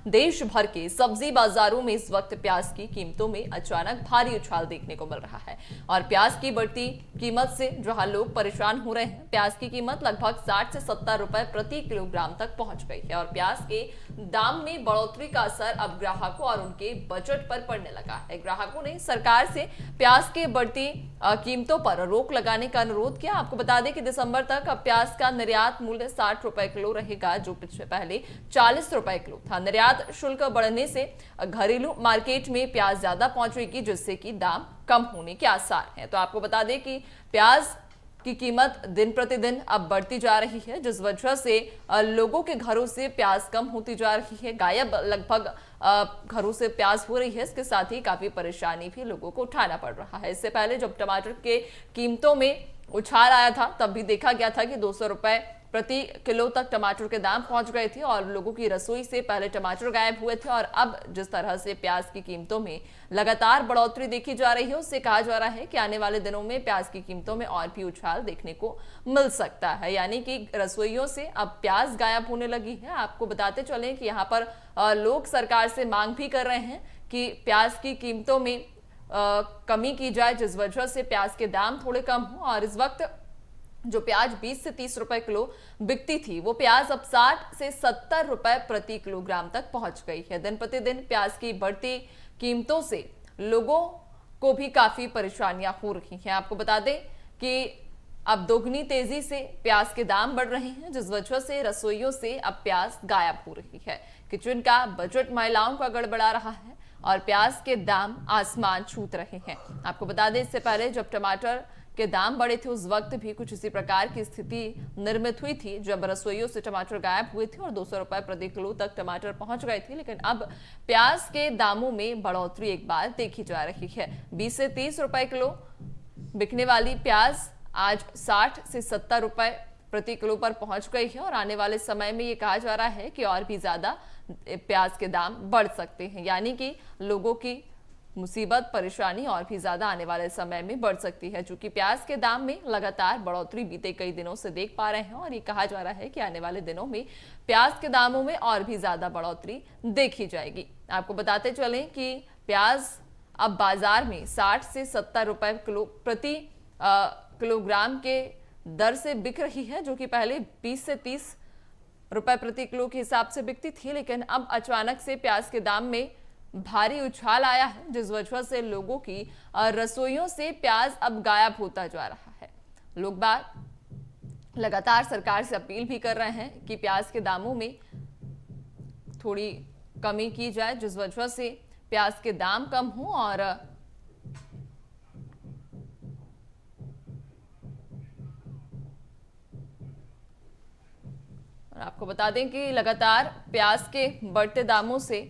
देश भर के सब्जी बाजारों में इस वक्त प्याज की कीमतों में अचानक भारी उछाल देखने को मिल रहा है और प्याज की बढ़ती कीमत से जहां लोग परेशान हो रहे हैं, प्याज की कीमत लगभग 60 से 70 रुपए प्रति किलोग्राम तक पहुंच गई है और प्याज के दाम में बढ़ोतरी का असर अब ग्राहकों और उनके बजट पर पड़ने लगा है। ग्राहकों ने सरकार से प्याज के बढ़ती कीमतों पर रोक लगाने का अनुरोध किया। आपको बता दें कि दिसंबर तक अब प्याज का निर्यात मूल्य 60 रुपए किलो रहेगा, जो पिछले पहले 40 रुपए किलो था। निर्यात शुल्क बढ़ने से घरेलू मार्केट में प्याज ज्यादा पहुंचेगी, जिससे कि दाम कम होने के आसार हैं। तो आपको बता दें कि प्याज की कीमत दिन प्रतिदिन अब बढ़ती जा रही है, जिस वजह से लोगों के घरों से प्याज कम होती जा रही है, गायब लगभग घरों से प्याज हो रही है। इसके साथ ही काफी परेशानी भी लोगों को उठाना पड़ रहा है। इससे पहले जब टमाटर के कीमतों में उछाल आया था, तब भी देखा गया था कि 200 रुपए प्रति किलो तक टमाटर के दाम पहुंच गए थे और लोगों की रसोई से पहले टमाटर गायब हुए थे। और अब जिस तरह से प्याज की कीमतों में लगातार बढ़ोतरी देखी जा रही है, उससे कहा जा रहा है कि आने वाले दिनों में प्याज की कीमतों में और भी उछाल देखने को मिल सकता है, यानी कि रसोइयों से अब प्याज गायब होने लगी है। आपको बताते चलें कि यहाँ पर लोग सरकार से मांग भी कर रहे हैं कि प्याज की कीमतों में कमी की जाए, जिस वजह से प्याज के दाम थोड़े कम हो। और इस वक्त जो प्याज 20 से 30 रुपए किलो बिकती थी, वो प्याज अब 60 से 70 रुपए प्रति किलोग्राम तक पहुंच गई है। दिन प्रतिदिन प्याज की बढ़ती कीमतों से लोगों को भी काफी परेशानियां हो रही हैं। आपको बता दें कि अब दोगुनी तेजी से प्याज के दाम बढ़ रहे हैं, जिस वजह से रसोइयों से अब प्याज गायब हो रही है। किचन का बजट महिलाओं का गड़बड़ा रहा है और प्याज के दाम आसमान छूत रहे हैं। आपको बता दें, इससे पहले जब टमाटर के दाम बढ़े थे, उस वक्त भी कुछ इसी प्रकार की स्थिति निर्मित हुई थी, जब रसोइयों से टमाटर गायब हुए थे और 200 रुपए प्रति किलो तक टमाटर पहुंच गए थे। लेकिन अब प्याज के दामों में बढ़ोतरी एक बार देखी जा रही है। 20 से 30 रुपए किलो बिकने वाली प्याज आज 60 से 70 रुपए प्रति किलो पर पहुंच गई है और आने वाले समय में ये कहा जा रहा है कि और भी ज्यादा प्याज के दाम बढ़ सकते हैं, यानी कि लोगों की मुसीबत परेशानी और भी ज्यादा आने वाले समय में बढ़ सकती है। चूंकि प्याज के दाम में लगातार बढ़ोतरी बीते कई दिनों से देख पा रहे हैं और ये कहा जा रहा है कि आने वाले दिनों में प्याज के दामों में और भी ज्यादा बढ़ोतरी देखी जाएगी। आपको बताते चलें कि प्याज अब बाजार में 60 से 70 रुपए किलो प्रति किलोग्राम के दर से बिक रही है, जो कि पहले 20 से 30 रुपए प्रति किलो के हिसाब से बिकती थी। लेकिन अब अचानक से प्याज के दाम में भारी उछाल आया है, जिस वजह से लोगों की रसोइयों से प्याज अब गायब होता जा रहा है। लोग बात लगातार सरकार से अपील भी कर रहे हैं कि प्याज के दामों में थोड़ी कमी की जाए, जिस वजह से प्याज के दाम कम हो। और आपको बता दें कि लगातार प्याज के बढ़ते दामों से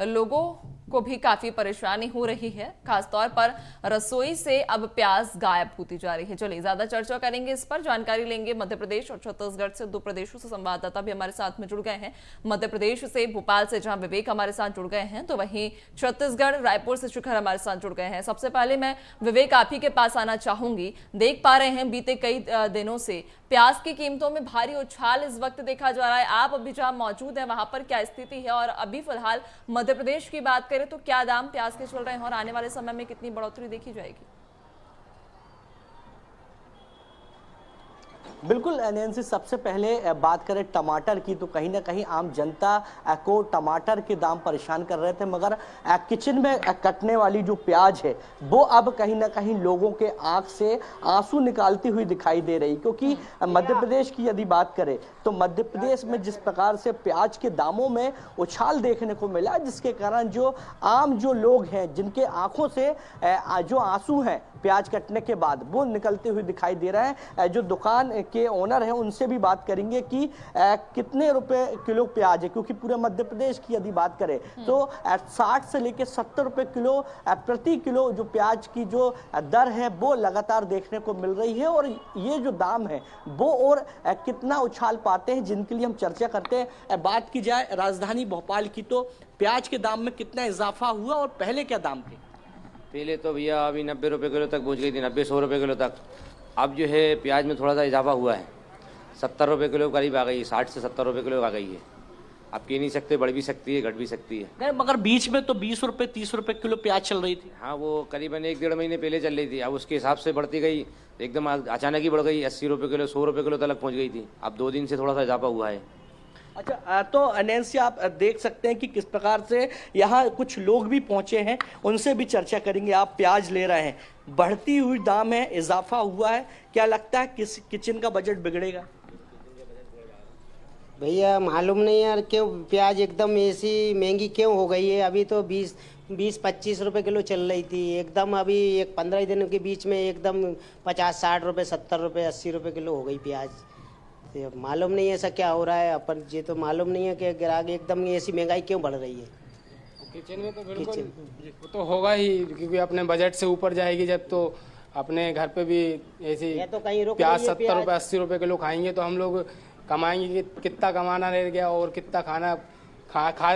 लोगों को भी काफी परेशानी हो रही है, खासतौर पर रसोई से अब प्याज गायब होती जा रही है। चलिए ज्यादा चर्चा करेंगे इस पर, जानकारी लेंगे। मध्य प्रदेश और छत्तीसगढ़ से दो प्रदेशों से संवाददाता भी हमारे साथ में जुड़ गए हैं। मध्य प्रदेश से भोपाल से जहां विवेक हमारे साथ जुड़ गए हैं, तो वहीं छत्तीसगढ़ रायपुर से शिखर हमारे साथ जुड़ गए हैं। सबसे पहले मैं विवेक आप ही के पास आना चाहूंगी। देख पा रहे हैं बीते कई दिनों से प्याज की कीमतों में भारी उछाल इस वक्त देखा जा रहा है। आप अभी जहां मौजूद हैं वहां पर क्या स्थिति है, और अभी फिलहाल मध्य प्रदेश की बात करें तो क्या दाम प्याज के चल रहे हैं और आने वाले समय में कितनी बढ़ोतरी देखी जाएगी? बिल्कुल नैन्सी, सबसे पहले बात करें टमाटर की, तो कहीं ना कहीं आम जनता को टमाटर के दाम परेशान कर रहे थे, मगर किचन में कटने वाली जो प्याज है वो अब कहीं ना कहीं लोगों के आंख से आंसू निकालती हुई दिखाई दे रही। क्योंकि मध्य प्रदेश की यदि बात करें तो मध्य प्रदेश में जिस प्रकार से प्याज के दामों में उछाल देखने को मिला, जिसके कारण जो आम जो लोग हैं जिनके आंखों से जो आंसू हैं प्याज कटने के बाद वो निकलते हुए दिखाई दे रहा है। जो दुकान के ओनर हैं उनसे भी बात करेंगे कि कितने रुपए किलो प्याज है, क्योंकि पूरे मध्य प्रदेश की यदि बात करें तो 60 से लेकर 70 रुपए किलो प्रति किलो जो प्याज की जो दर है वो लगातार देखने को मिल रही है। और ये जो दाम है वो और कितना उछाल पाते हैं, जिनके लिए हम चर्चा करते हैं। बात की जाए राजधानी भोपाल की, तो प्याज के दाम में कितना इजाफा हुआ और पहले क्या दाम थे? पहले तो भैया अभी 90 रुपये किलो तक पहुंच गई थी, 90-100 रुपये किलो तक। अब जो है प्याज में थोड़ा सा इजाफा हुआ है, 70 रुपये किलो करीब आ गई है, 60 से 70 रुपये किलो आ गई है। आप कह नहीं सकते, बढ़ भी सकती है, घट भी सकती है। नहीं, मगर बीच में तो 20 रुपए 30 रुपए किलो प्याज चल रही थी। हाँ, वो करीबन 1-1.5 महीने पहले चल रही थी। अब उसके हिसाब से बढ़ती गई, एकदम अचानक ही बढ़ गई, 80 रुपये किलो 100 रुपये किलो तक पहुँच गई थी। अब 2 दिन से थोड़ा सा इजाफा हुआ है। अच्छा, तो नैन्सी आप देख सकते हैं कि किस प्रकार से यहाँ कुछ लोग भी पहुंचे हैं, उनसे भी चर्चा करेंगे। आप प्याज ले रहे हैं, बढ़ती हुई दाम है, इजाफा हुआ है, क्या लगता है किस किचन का बजट बिगड़ेगा? भैया मालूम नहीं यार, क्यों प्याज एकदम ऐसी महंगी क्यों हो गई है। अभी तो 20-25 रुपए किलो चल रही थी, एकदम अभी एक 15 दिनों के बीच में एकदम 50-60 रुपए 70 रुपए 80 रुपए किलो हो गई प्याज। तो मालूम नहीं ऐसा क्या हो रहा है, अपन ये तो मालूम नहीं है कि ग्राहक एकदम ऐसी महंगाई क्यों बढ़ रही है। किचन में तो बिल्कुल वो तो होगा ही, क्योंकि अपने बजट से ऊपर जाएगी जब, तो अपने घर पे भी ऐसी या तो कहीं रुक प्याज रही है 70 रुपये 80 रुपये किलो खाएंगे तो हम लोग कमाएंगे कि कितना कमाना रह गया, और कितना खाना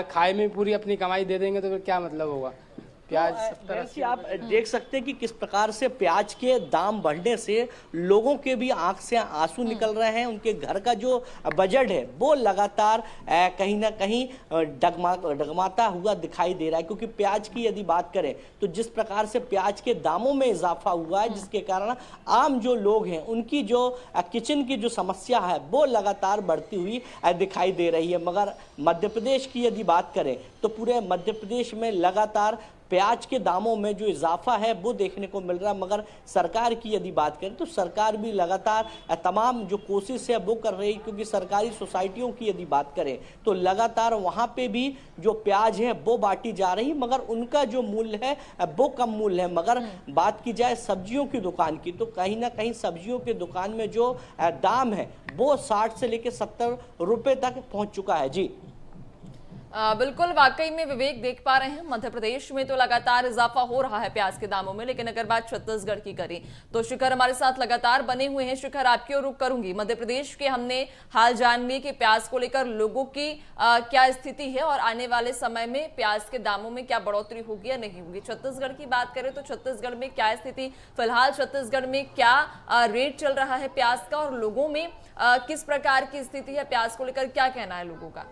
खाए में पूरी अपनी कमाई दे देंगे तो फिर क्या मतलब होगा। प्याज 70-80 आप देख सकते हैं कि किस प्रकार से प्याज के दाम बढ़ने से लोगों के भी आंख से आंसू निकल रहे हैं। उनके घर का जो बजट है वो लगातार कहीं ना कहीं डगमाता हुआ दिखाई दे रहा है, क्योंकि प्याज की यदि बात करें तो जिस प्रकार से प्याज के दामों में इजाफा हुआ है, जिसके कारण आम जो लोग हैं उनकी जो किचन की जो समस्या है वो लगातार बढ़ती हुई दिखाई दे रही है। मगर मध्य प्रदेश की यदि बात करें तो पूरे मध्य प्रदेश में लगातार प्याज के दामों में जो इजाफा है वो देखने को मिल रहा है। मगर सरकार की यदि बात करें तो सरकार भी लगातार तमाम जो कोशिश है वो कर रही है, क्योंकि सरकारी सोसाइटियों की यदि बात करें तो लगातार वहाँ पे भी जो प्याज है वो बांटी जा रही, मगर उनका जो मूल्य है वो कम मूल्य है। मगर बात की जाए सब्जियों की दुकान की तो कहीं ना कहीं सब्जियों की दुकान में जो दाम है वो 60 से लेकर 70 रुपए तक पहुँच चुका है। जी बिल्कुल, वाकई में विवेक देख पा रहे हैं मध्य प्रदेश में तो लगातार इजाफा हो रहा है प्याज के दामों में। लेकिन अगर बात छत्तीसगढ़ की करें तो शिखर हमारे साथ लगातार बने हुए हैं। शिखर, आपकी ओर रुख करूंगी। मध्य प्रदेश के हमने हाल जान लिए कि प्याज को लेकर लोगों की क्या स्थिति है और आने वाले समय में प्याज के दामों में क्या बढ़ोतरी होगी या नहीं होगी। छत्तीसगढ़ की बात करें तो छत्तीसगढ़ में क्या स्थिति, फिलहाल छत्तीसगढ़ में क्या रेट चल रहा है प्याज का, और लोगों में किस प्रकार की स्थिति है प्याज को लेकर, क्या कहना है लोगों का?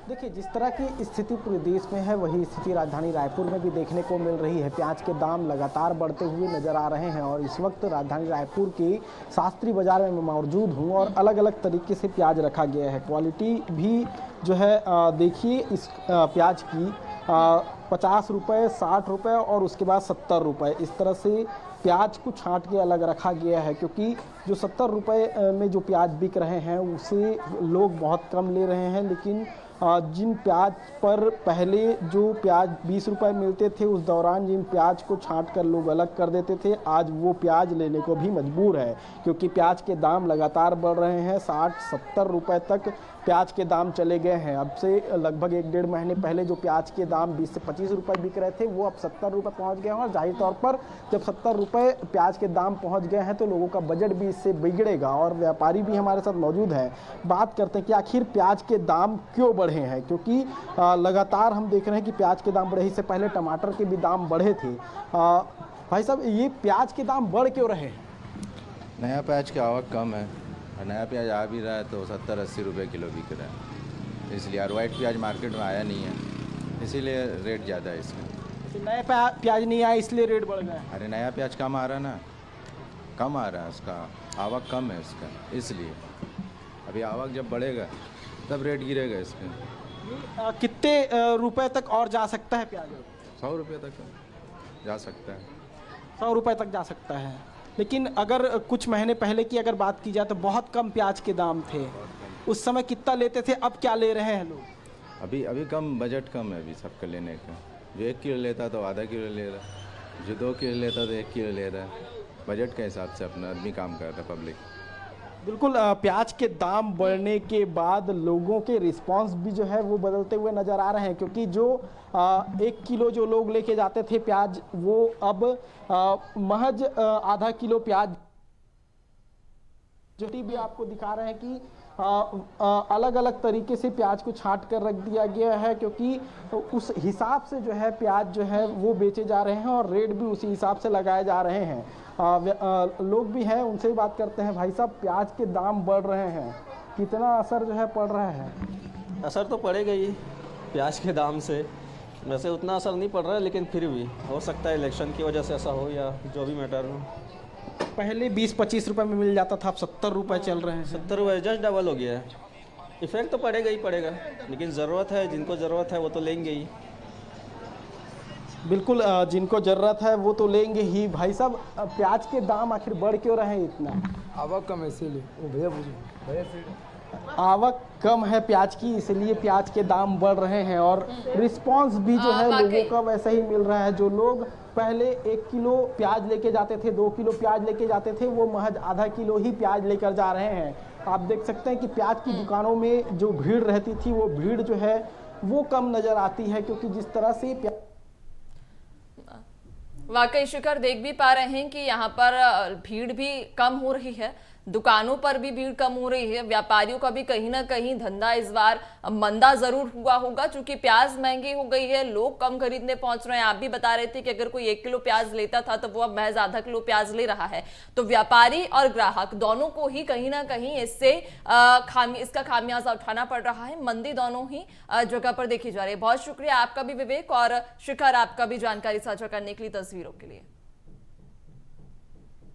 देखिए, जिस तरह की स्थिति पूरे देश में है वही स्थिति राजधानी रायपुर में भी देखने को मिल रही है। प्याज के दाम लगातार बढ़ते हुए नजर आ रहे हैं और इस वक्त राजधानी रायपुर के शास्त्री बाजार में मैं मौजूद हूं और अलग अलग तरीके से प्याज रखा गया है। क्वालिटी भी जो है देखिए इस प्याज की 50 रुपये 60 रुपये और उसके बाद 70 रुपये, इस तरह से प्याज को छांट के अलग रखा गया है, क्योंकि जो 70 रुपये में जो प्याज बिक रहे हैं उसे लोग बहुत कम ले रहे हैं। लेकिन जिन प्याज पर पहले जो प्याज 20 रुपये मिलते थे उस दौरान जिन प्याज को छांट कर लोग अलग कर देते थे, आज वो प्याज लेने को भी मजबूर है, क्योंकि प्याज के दाम लगातार बढ़ रहे हैं। 60-70 रुपये तक प्याज के दाम चले गए हैं। अब से लगभग 1-1.5 महीने पहले जो प्याज के दाम 20 से 25 रुपये बिक रहे थे वो अब 70 रुपये पहुँच गए हैं। और जाहिर तौर पर जब 70 रुपये प्याज के दाम पहुँच गए हैं तो लोगों का बजट भी इससे बिगड़ेगा। और व्यापारी भी हमारे साथ मौजूद हैं, बात करते हैं कि आखिर प्याज के दाम क्यों बढ़े हैं, क्योंकि लगातार हम देख रहे हैं कि प्याज के दाम बढ़े। इससे पहले टमाटर के भी दाम बढ़े थे। भाई साहब, ये प्याज के दाम बढ़ क्यों रहे हैं? नया प्याज की आवक कम है और नया प्याज आ भी रहा है तो 70-80 रुपये किलो बिक रहा है, इसलिए। और वाइट प्याज मार्केट में आया नहीं है, इसीलिए रेट ज़्यादा है इसका। तो नया प्याज नहीं आया इसलिए रेट बढ़ गया? अरे नया प्याज कम आ रहा है ना, कम आ रहा है, उसका आवक कम है इसका, इसलिए। अभी आवक जब बढ़ेगा तब रेट गिरेगा इसका। कितने रुपए तक और जा सकता है प्याज? 100 रुपये तक जा सकता है। 100 रुपये तक जा सकता है। लेकिन अगर कुछ महीने पहले की अगर बात की जाए तो बहुत कम प्याज के दाम थे, उस समय कितना लेते थे, अब क्या ले रहे हैं लोग? अभी कम, बजट कम है अभी सबका लेने का। जो 1 किलो लेता तो आधा किलो ले रहा है, जो 2 किलो लेता तो 1 किलो ले रहा है। बजट के हिसाब से अपना आदमी काम कर रहा है, पब्लिक। बिल्कुल, प्याज के दाम बढ़ने के बाद लोगों के रिस्पांस भी जो है वो बदलते हुए नज़र आ रहे हैं, क्योंकि जो 1 किलो जो लोग लेके जाते थे प्याज, वो अब महज आधा किलो प्याज जो भी आपको दिखा रहे हैं कि अलग अलग तरीके से प्याज को छांट कर रख दिया गया है, क्योंकि उस हिसाब से जो है प्याज जो है वो बेचे जा रहे हैं और रेट भी उसी हिसाब से लगाए जा रहे हैं। लोग भी हैं, उनसे भी बात करते हैं। भाई साहब, प्याज के दाम बढ़ रहे हैं, कितना असर जो है पड़ रहा है? असर तो पड़ेगा ही प्याज के दाम से। वैसे उतना असर नहीं पड़ रहा है, लेकिन फिर भी हो सकता है इलेक्शन की वजह से ऐसा हो या जो भी मैटर हो। पहले 20-25 रुपए में मिल जाता था, अब 70 रुपए चल रहे हैं। 70 रुपये जस्ट डबल हो गया है। इफेक्ट तो पड़ेगा ही पड़ेगा, लेकिन ज़रूरत है, जिनको ज़रूरत है वो तो लेंगे ही। बिल्कुल, जिनको ज़रूरत है वो तो लेंगे ही। भाई साहब, प्याज के दाम आखिर बढ़ क्यों रहे हैं इतना? आवक कम है इसीलिए। आवक कम है प्याज की, इसलिए प्याज के दाम बढ़ रहे हैं। और रिस्पांस भी जो है लोगों का वैसा ही मिल रहा है। जो लोग पहले 1 किलो प्याज लेके जाते थे, 2 किलो प्याज लेके जाते थे, वो महज आधा किलो ही प्याज लेकर जा रहे हैं। आप देख सकते हैं कि प्याज की दुकानों में जो भीड़ रहती थी वो भीड़ जो है वो कम नज़र आती है, क्योंकि जिस तरह से वाकई शिखर देख भी पा रहे हैं कि यहाँ पर भीड़ भी कम हो रही है, दुकानों पर भी भीड़ कम हो रही है। व्यापारियों का भी कहीं ना कहीं धंधा इस बार मंदा जरूर हुआ होगा, क्योंकि प्याज महंगी हो गई है, लोग कम खरीदने पहुंच रहे हैं। आप भी बता रहे थे कि अगर कोई 1 किलो प्याज लेता था तो वो अब महज आधा किलो प्याज ले रहा है। तो व्यापारी और ग्राहक दोनों को ही कहीं ना कहीं इससे इसका खामियाजा उठाना पड़ रहा है। मंदी दोनों ही जगह पर देखी जा रही है। बहुत शुक्रिया आपका भी विवेक और शिखर, आपका भी जानकारी साझा करने के लिए, तस्वीरों के लिए।